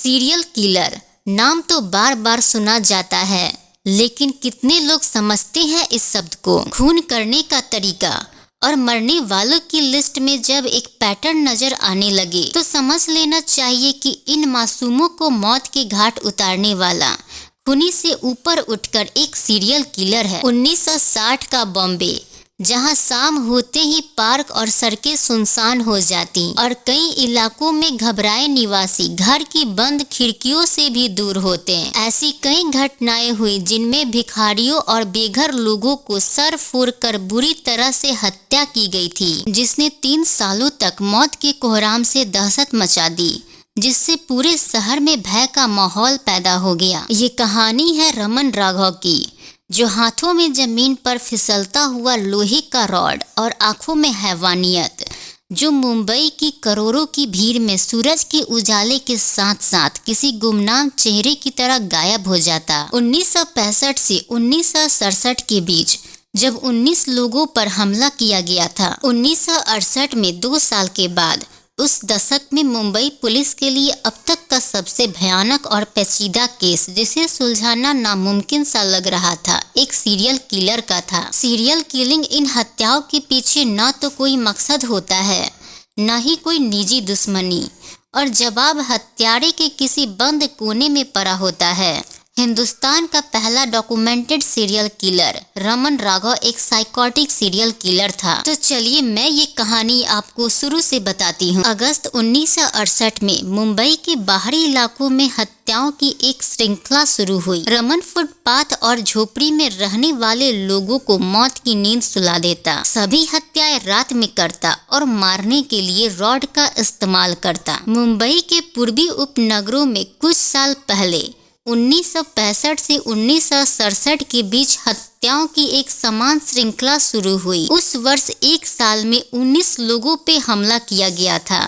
Serial killer नाम तो बार बार सुना जाता है, लेकिन कितने लोग समझते हैं इस शब्द को। खून करने का तरीका और मरने वालों की लिस्ट में जब एक पैटर्न नजर आने लगे तो समझ लेना चाहिए कि इन मासूमों को मौत के घाट उतारने वाला खूनी से ऊपर उठकर एक सीरियल किलर है। 1960 का बॉम्बे, जहां शाम होते ही पार्क और सड़कें सुनसान हो जाती और कई इलाकों में घबराए निवासी घर की बंद खिड़कियों से भी दूर होते हैं। ऐसी कई घटनाएं हुई जिनमें भिखारियों और बेघर लोगों को सर फोड़कर बुरी तरह से हत्या की गई थी, जिसने 3 सालों तक मौत के कोहराम से दहशत मचा दी, जिससे पूरे शहर में भय का माहौल पैदा हो गया। ये कहानी है रमन राघव की, जो हाथों में जमीन पर फिसलता हुआ लोहे का रॉड और आंखों में हैवानियत, जो मुंबई की करोड़ों की भीड़ में सूरज के उजाले के साथ साथ किसी गुमनाम चेहरे की तरह गायब हो जाता। 1965 से 1967 के बीच जब 19 लोगों पर हमला किया गया था। 1968 में 2 साल के बाद उस दशक में मुंबई पुलिस के लिए अब तक का सबसे भयानक और पेचीदा केस, जिसे सुलझाना नामुमकिन सा लग रहा था, एक सीरियल किलर का था। सीरियल किलिंग इन हत्याओं के पीछे न तो कोई मकसद होता है, न ही कोई निजी दुश्मनी, और जवाब हत्यारे के किसी बंद कोने में पड़ा होता है। हिंदुस्तान का पहला documented serial killer Raman Raghav एक साइकोटिक सीरियल किलर था। तो चलिए मैं ये कहानी आपको शुरू से बताती हूँ। अगस्त 1968 में मुंबई के बाहरी इलाकों में हत्याओं की एक श्रृंखला शुरू हुई। रमन फुटपाथ और झोपड़ी में रहने वाले लोगों को मौत की नींद सुला देता, सभी हत्याएं रात में करता और मारने के लिए रॉड का इस्तेमाल करता। मुंबई के पूर्वी उपनगरों में कुछ साल पहले 1965 से 1967 के बीच हत्याओं की एक समान श्रृंखला शुरू हुई। उस वर्ष एक साल में 19 लोगों पे हमला किया गया था,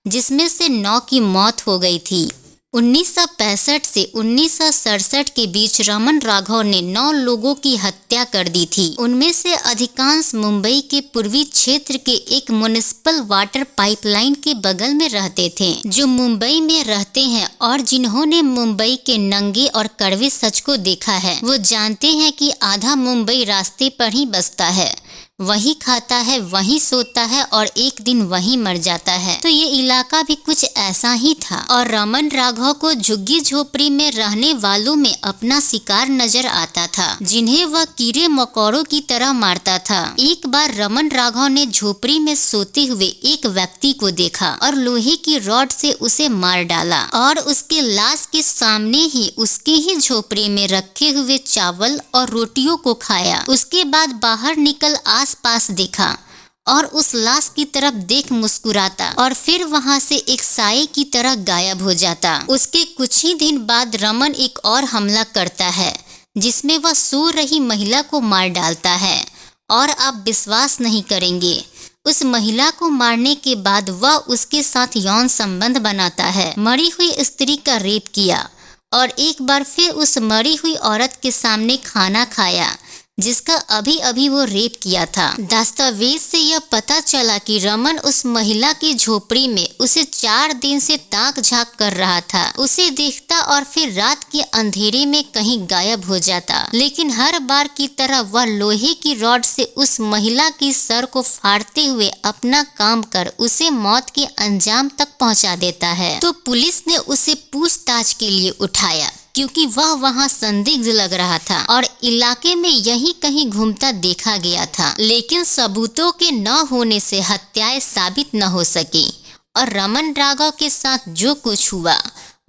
जिसमें से 9 की मौत हो गई थी। 1965 से 1967 के बीच रमन राघव ने 9 लोगों की हत्या कर दी थी। उनमें से अधिकांश मुंबई के पूर्वी क्षेत्र के एक म्युनिसिपल वाटर पाइपलाइन के बगल में रहते थे। जो मुंबई में रहते हैं और जिन्होंने मुंबई के नंगे और कड़वे सच को देखा है, वो जानते हैं कि आधा मुंबई रास्ते पर ही बसता है, वही खाता है, वही सोता है और एक दिन वही मर जाता है। तो ये इलाका भी कुछ ऐसा ही था और रमन राघव को झुग्गी झोपड़ी में रहने वालों में अपना शिकार नजर आता था, जिन्हें वह कीड़े मकोड़ों की तरह मारता था। एक बार रमन राघव ने झोपड़ी में सोते हुए एक व्यक्ति को देखा और लोहे की रॉड से उसे मार डाला और उसके लाश के सामने ही उसके ही झोपड़ी में रखे हुए चावल और रोटियों को खाया। उसके बाद बाहर निकल आस-पास देखा और उस लाश की तरफ देख मुस्कुराता और फिर वहां से एक साये की तरह गायब हो जाता। उसके कुछ ही दिन बाद रमन एक और हमला करता है, जिसमें वह सो रही महिला को मार डालता है और आप विश्वास नहीं करेंगे, उस महिला को मारने के बाद वह उसके साथ यौन संबंध बनाता है। मरी हुई स्त्री का रेप किया और एक बार फिर उस मरी हुई औरत के सामने खाना खाया, जिसका अभी अभी वो रेप किया था। दस्तावेज से यह पता चला कि रमन उस महिला की झोपड़ी में उसे 4 दिन से ताक झांक कर रहा था, उसे देखता और फिर रात के अंधेरे में कहीं गायब हो जाता। लेकिन हर बार की तरह वह लोहे की रॉड से उस महिला की सर को फाड़ते हुए अपना काम कर उसे मौत के अंजाम तक पहुंचा देता है। तो पुलिस ने उसे पूछताछ के लिए उठाया, क्योंकि वह वहां संदिग्ध लग रहा था और इलाके में यहीं कहीं घूमता देखा गया था। लेकिन सबूतों के न होने से हत्याएं साबित न हो सकी और रमन राघव के साथ जो कुछ हुआ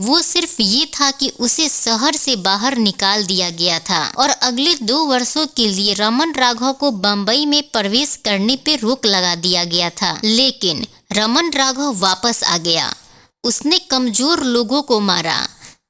वो सिर्फ ये था कि उसे शहर से बाहर निकाल दिया गया था और अगले 2 वर्षों के लिए रमन राघव को बम्बई में प्रवेश करने पे रोक लगा दिया गया था। लेकिन रमन राघव वापस आ गया। उसने कमजोर लोगों को मारा,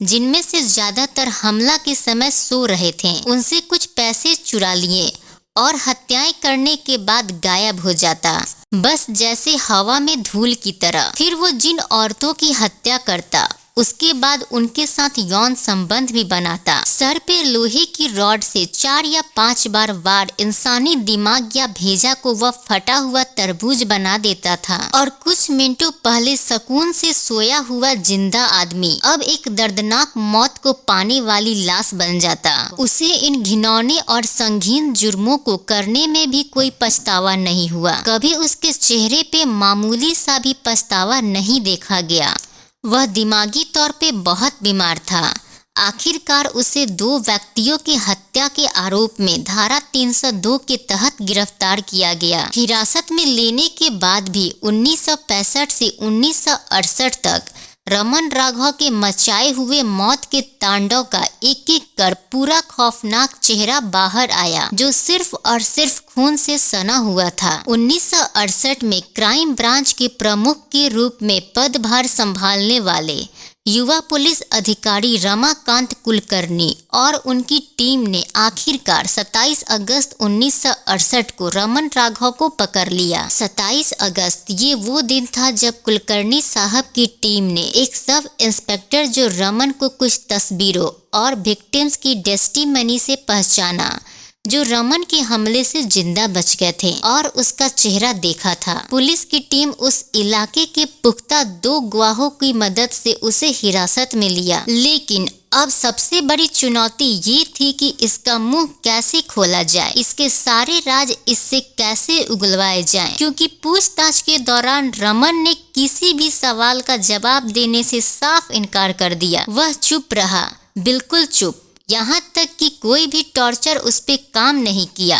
जिनमें से ज्यादातर हमला के समय सो रहे थे। उनसे कुछ पैसे चुरा लिए और हत्याएं करने के बाद गायब हो जाता, बस जैसे हवा में धूल की तरह। फिर वो जिन औरतों की हत्या करता उसके बाद उनके साथ यौन संबंध भी बनाता। सर पे लोहे की रॉड से 4 या 5 बार वार इंसानी दिमाग या भेजा को वह फटा हुआ तरबूज बना देता था और कुछ मिनटों पहले सुकून से सोया हुआ जिंदा आदमी अब एक दर्दनाक मौत को पाने वाली लाश बन जाता। उसे इन घिनौने और संगीन जुर्मों को करने में भी कोई पछतावा नहीं हुआ। कभी उसके चेहरे पे मामूली सा भी पछतावा नहीं देखा गया। वह दिमागी तौर पे बहुत बीमार था। आखिरकार उसे 2 व्यक्तियों की हत्या के आरोप में धारा 302 के तहत गिरफ्तार किया गया। हिरासत में लेने के बाद भी 1965 से 1968 तक रमन राघव के मचाए हुए मौत के तांडव का एक एक कर पूरा खौफनाक चेहरा बाहर आया, जो सिर्फ और सिर्फ खून से सना हुआ था। 1968 में क्राइम ब्रांच के प्रमुख के रूप में पदभार संभालने वाले युवा पुलिस अधिकारी रमाकांत कुलकर्णी और उनकी टीम ने आखिरकार 27 अगस्त 1968 को रमन राघव को पकड़ लिया। 27 अगस्त ये वो दिन था जब कुलकर्णी साहब की टीम ने एक सब इंस्पेक्टर जो रमन को कुछ तस्वीरों और विक्टिम्स की टेस्टिमनी से पहचाना, जो रमन के हमले से जिंदा बच गए थे और उसका चेहरा देखा था। पुलिस की टीम उस इलाके के पुख्ता 2 गवाहों की मदद से उसे हिरासत में लिया, लेकिन अब सबसे बड़ी चुनौती ये थी कि इसका मुंह कैसे खोला जाए, इसके सारे राज इससे कैसे उगलवाए जाएं, क्योंकि पूछताछ के दौरान रमन ने किसी भी सवाल का जवाब देने से साफ इनकार कर दिया। वह चुप रहा, बिल्कुल चुप, यहाँ तक कि कोई भी टॉर्चर उस पे काम नहीं किया।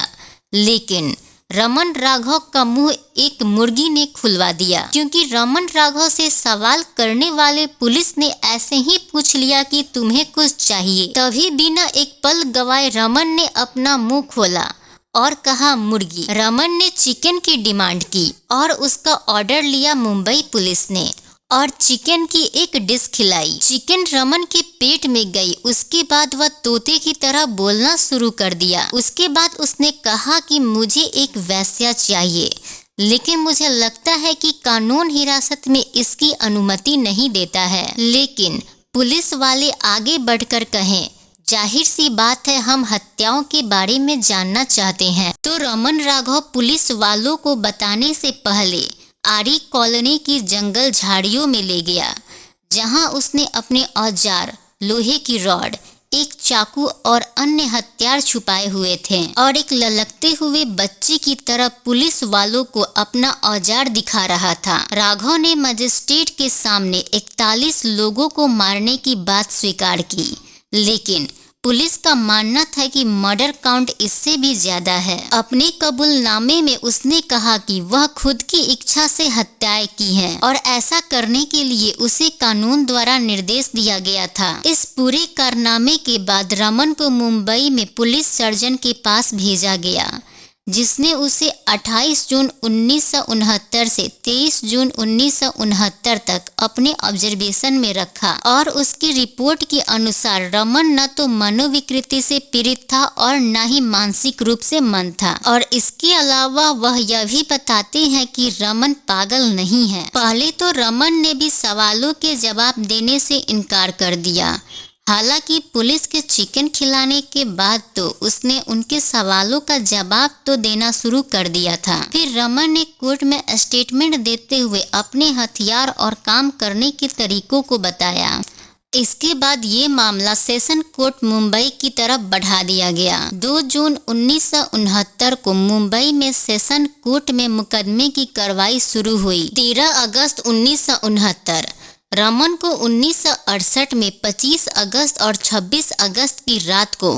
लेकिन रमन राघव का मुंह एक मुर्गी ने खुलवा दिया, क्योंकि रमन राघव से सवाल करने वाले पुलिस ने ऐसे ही पूछ लिया कि तुम्हें कुछ चाहिए। तभी बिना एक पल गवाए रमन ने अपना मुंह खोला और कहा मुर्गी। रमन ने चिकन की डिमांड की और उसका ऑर्डर लिया मुंबई पुलिस ने और चिकन की एक डिश खिलाई। चिकन रमन के पेट में गई। उसके बाद वह तोते की तरह बोलना शुरू कर दिया। उसके बाद उसने कहा कि मुझे एक वेश्या चाहिए, लेकिन मुझे लगता है कि कानून हिरासत में इसकी अनुमति नहीं देता है। लेकिन पुलिस वाले आगे बढ़कर कहें, जाहिर सी बात है हम हत्याओं के बारे में जानना चाहते हैं। तो रमन राघव पुलिस वालों को बताने से पहले आरी कॉलोनी की जंगल झाड़ियों में ले गया, जहां उसने अपने औजार, लोहे की रॉड, एक चाकू और अन्य हथियार छुपाए हुए थे और एक ललकते हुए बच्चे की तरह पुलिस वालों को अपना औजार दिखा रहा था। राघव ने मजिस्ट्रेट के सामने 41 लोगों को मारने की बात स्वीकार की, लेकिन पुलिस का मानना था कि मर्डर काउंट इससे भी ज्यादा है। अपने कबूलनामे में उसने कहा कि वह खुद की इच्छा से हत्याएं की हैं और ऐसा करने के लिए उसे कानून द्वारा निर्देश दिया गया था। इस पूरे कारनामे के बाद रमन को मुंबई में पुलिस सर्जन के पास भेजा गया, जिसने उसे 28 जून 1969 से 23 जून 1969 तक अपने ऑब्जर्वेशन में रखा और उसकी रिपोर्ट के अनुसार रमन न तो मनोविकृति से पीड़ित था और न ही मानसिक रूप से मंद था। और इसके अलावा वह यह भी बताते हैं कि रमन पागल नहीं है। पहले तो रमन ने भी सवालों के जवाब देने से इनकार कर दिया। हालांकि पुलिस के चिकन खिलाने के बाद तो उसने उनके सवालों का जवाब तो देना शुरू कर दिया था। फिर रमन ने कोर्ट में स्टेटमेंट देते हुए अपने हथियार और काम करने के तरीकों को बताया। इसके बाद ये मामला सेशन कोर्ट मुंबई की तरफ बढ़ा दिया गया। 2 जून 1969 को मुंबई में सेशन कोर्ट में मुकदमे की कार्रवाई शुरू हुई। 13 अगस्त 1969 रमन को 1968 में 25 अगस्त और 26 अगस्त की रात को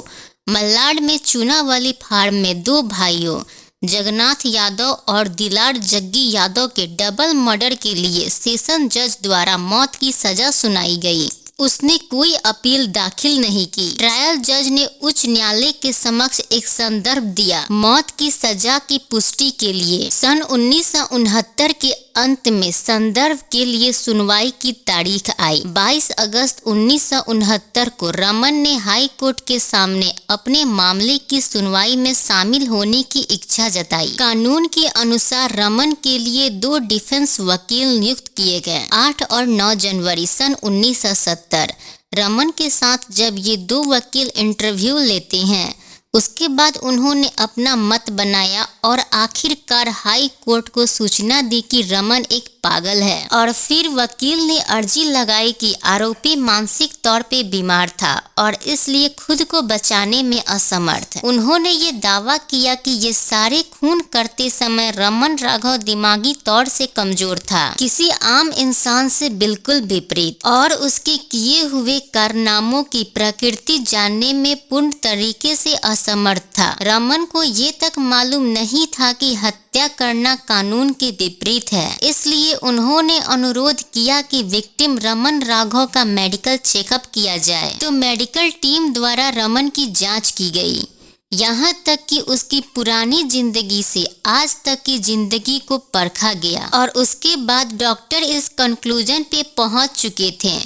मल्लाड में चूनावाली फार्म में 2 भाइयों जगन्नाथ यादव और दिलार जग्गी यादव के डबल मर्डर के लिए सेशन जज द्वारा मौत की सजा सुनाई गई। उसने कोई अपील दाखिल नहीं की। ट्रायल जज ने उच्च न्यायालय के समक्ष एक संदर्भ दिया मौत की सजा की पुष्टि के लिए। सन 1969 के अंत में संदर्भ के लिए सुनवाई की तारीख आई। 22 अगस्त 1969 को रमन ने हाई कोर्ट के सामने अपने मामले की सुनवाई में शामिल होने की इच्छा जताई। कानून के अनुसार रमन के लिए 2 डिफेंस वकील नियुक्त किए गए। 8 और 9 जनवरी सन 1970 रमन के साथ जब ये 2 वकील इंटरव्यू लेते हैं, उसके बाद उन्होंने अपना मत बनाया और आखिरकार हाई कोर्ट को सूचना दी कि रमन एक पागल है। और फिर वकील ने अर्जी लगाई कि आरोपी मानसिक तौर पे बीमार था और इसलिए खुद को बचाने में असमर्थ है। उन्होंने ये दावा किया कि ये सारे खून करते समय रमन राघव दिमागी तौर से कमजोर था, किसी आम इंसान से बिल्कुल विपरीत, और उसके किए हुए कारनामों की प्रकृति जानने में पूर्ण तरीके से असमर्थ था। रमन को ये तक मालूम नहीं था कि हत्या करना कानून के विपरीत है, इसलिए उन्होंने अनुरोध किया कि विक्टिम रमन राघव का मेडिकल चेकअप किया जाए। तो मेडिकल टीम द्वारा रमन की जांच की गई, यहाँ तक कि उसकी पुरानी जिंदगी से आज तक की जिंदगी को परखा गया और उसके बाद डॉक्टर इस कंक्लूजन पे पहुंच चुके थे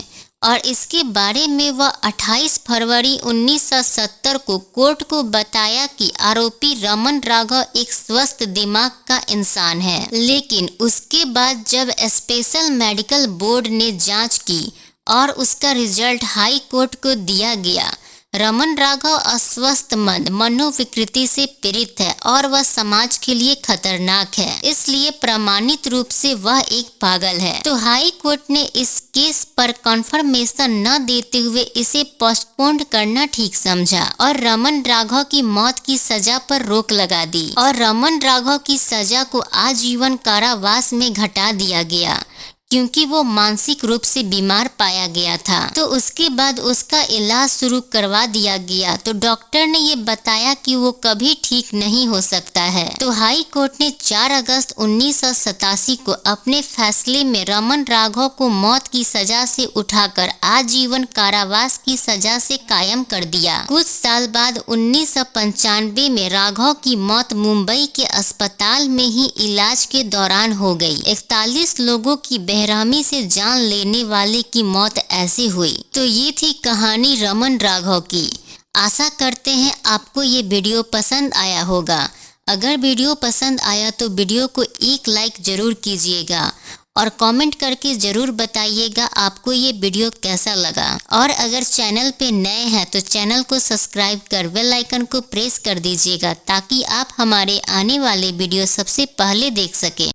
और इसके बारे में वह 28 फरवरी 1970 को कोर्ट को बताया कि आरोपी रमन राघव एक स्वस्थ दिमाग का इंसान है। लेकिन उसके बाद जब स्पेशल मेडिकल बोर्ड ने जांच की और उसका रिजल्ट हाई कोर्ट को दिया गया, रमन राघव अस्वस्थ मन मनोविकृति से पीड़ित है और वह समाज के लिए खतरनाक है, इसलिए प्रमाणित रूप से वह एक पागल है। तो हाई कोर्ट ने इस केस पर कन्फर्मेशन न देते हुए इसे पोस्टपोन करना ठीक समझा और रमन राघव की मौत की सजा पर रोक लगा दी और रमन राघव की सजा को आजीवन कारावास में घटा दिया गया क्योंकि वो मानसिक रूप से बीमार पाया गया था। तो उसके बाद उसका इलाज शुरू करवा दिया गया, तो डॉक्टर ने ये बताया कि वो कभी ठीक नहीं हो सकता है। तो हाई कोर्ट ने 4 अगस्त 1987 को अपने फैसले में रमन राघव को मौत की सजा से उठाकर आजीवन कारावास की सजा से कायम कर दिया। कुछ साल बाद 1995 में राघव की मौत मुंबई के अस्पताल में ही इलाज के दौरान हो गई। 41 लोगों की बेरहमी से जान लेने वाले की मौत ऐसे हुई। तो ये थी कहानी रमन राघव की। आशा करते हैं आपको ये वीडियो पसंद आया होगा। अगर वीडियो पसंद आया तो वीडियो को एक लाइक जरूर कीजिएगा और कमेंट करके जरूर बताइएगा आपको ये वीडियो कैसा लगा। और अगर चैनल पे नए हैं तो चैनल को सब्सक्राइब कर बेल आइकन को प्रेस कर दीजिएगा ताकि आप हमारे आने वाले वीडियो सबसे पहले देख सकें।